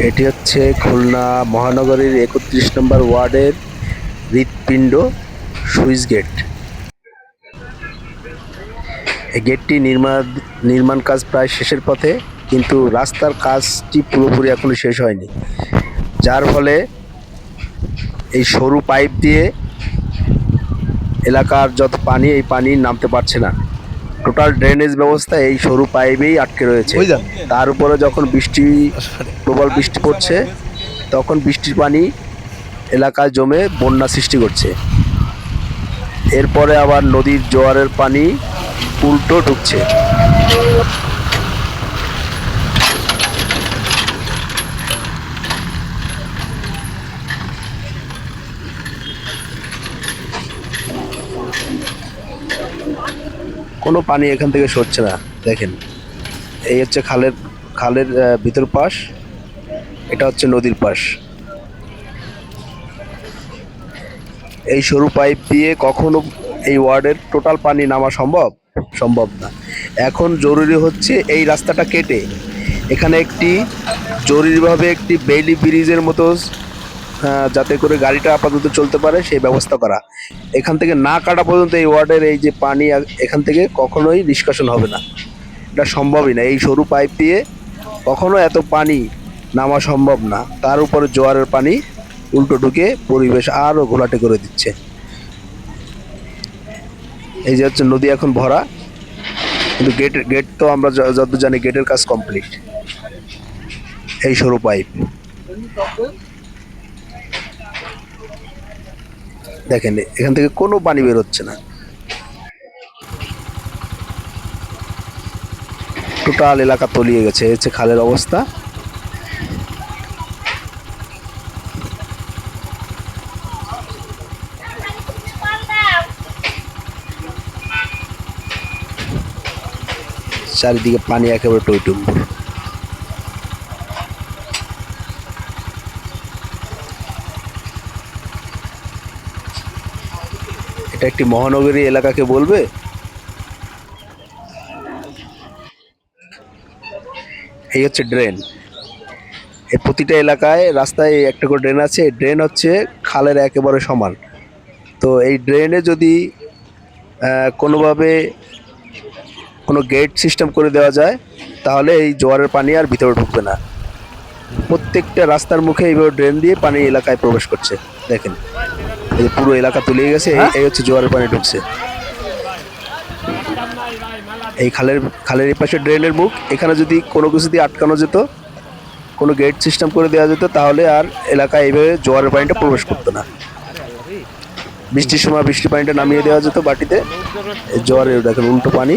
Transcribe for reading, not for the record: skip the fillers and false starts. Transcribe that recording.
এটি হচ্ছে খুলনা মহানগরীর ৩১ নম্বর ওয়ার্ডের হৃৎপিণ্ড সুইচ গেট। এই গেটটি নির্মাণ কাজ প্রায় শেষের পথে, কিন্তু রাস্তার কাজটি পুরোপুরি এখনো শেষ হয়নি, যার ফলে এই সরু পাইপ দিয়ে এলাকার যত পানি, এই পানি নামতে পারছে না। টোটাল ড্রেনেজ ব্যবস্থা এই সরু পাইপেই আটকে রয়েছে। তার উপরে যখন প্রবল বৃষ্টি পড়ছে, তখন বৃষ্টির পানি এলাকায় জমে বন্যা সৃষ্টি করছে। এরপরে আবার নদীর জোয়ারের পানি উল্টো ঢুকছে। কোনো পানি এখান থেকে সরছে না। দেখেন, এই হচ্ছে খালের ভিতর পাশ, এটা হচ্ছে নদীর পাশ। এই সরু পাইপ দিয়ে কখনো এই ওয়ার্ডের টোটাল পানি নামা সম্ভব না। এখন জরুরি হচ্ছে এই রাস্তাটা কেটে এখানে জরুরিভাবে একটি বেইলি ব্রিজের মতো, যাতে করে গাড়িটা আপাতত চলতে পারে, সেই ব্যবস্থা করা। এখান থেকে না কাটা পর্যন্ত এই ওয়ার্ডের এই যে পানি এখান থেকে কখনোই নিষ্কাশন হবে না। এটা সম্ভবই না। এই সরু পাইপ দিয়ে কখনো এত পানি নামা সম্ভব না। তার উপরে জোয়ারের পানি উল্টো ঢুকে পরিবেশ আরও ঘোলাটে করে দিচ্ছে। এই যে হচ্ছে নদী এখন ভরা, কিন্তু গেট তো আমরা যতদূর জানি গেটের কাজ কমপ্লিট। এই সরু পাইপ দেখেন, এখান থেকে কোনো পানি বের হচ্ছে না। টোটাল এলাকা তলিয়ে গেছে। এই হচ্ছে খালের অবস্থা। চারিদিকে পানি একেবারে টইটুম্বুর। এটা একটি মহানগরী এলাকাকে বলবে? এই হচ্ছে ড্রেন। এই প্রতিটা এলাকায় রাস্তায় একটা করে ড্রেন আছে। এই ড্রেন হচ্ছে খালের একেবারে সমান। তো এই ড্রেনে যদি কোনোভাবে কোনো গেট সিস্টেম করে দেওয়া যায়, তাহলে এই জোয়ারের পানি আর ভিতরে ঢুকবে না। প্রত্যেকটা রাস্তার মুখে এইভাবে ড্রেন দিয়ে পানি এলাকায় প্রবেশ করছে। দেখেন, এই পুরো এলাকা তলিয়ে গেছে। এই হচ্ছে জোয়ারের পানি ঢুকছে। এই খালের এই পাশে ড্রেনের মুখ। এখানে যদি কোনো কিছু দিয়ে আটকানো যেত, কোনো গেট সিস্টেম করে দেওয়া যেত, তাহলে আর এলাকায় এইভাবে জোয়ারের পানিটা প্রবেশ করতো না। বৃষ্টির সময় বৃষ্টির পানিটা নামিয়ে দেওয়া যেত বাটিতে। জোয়ারের দেখেন উল্টো পানি।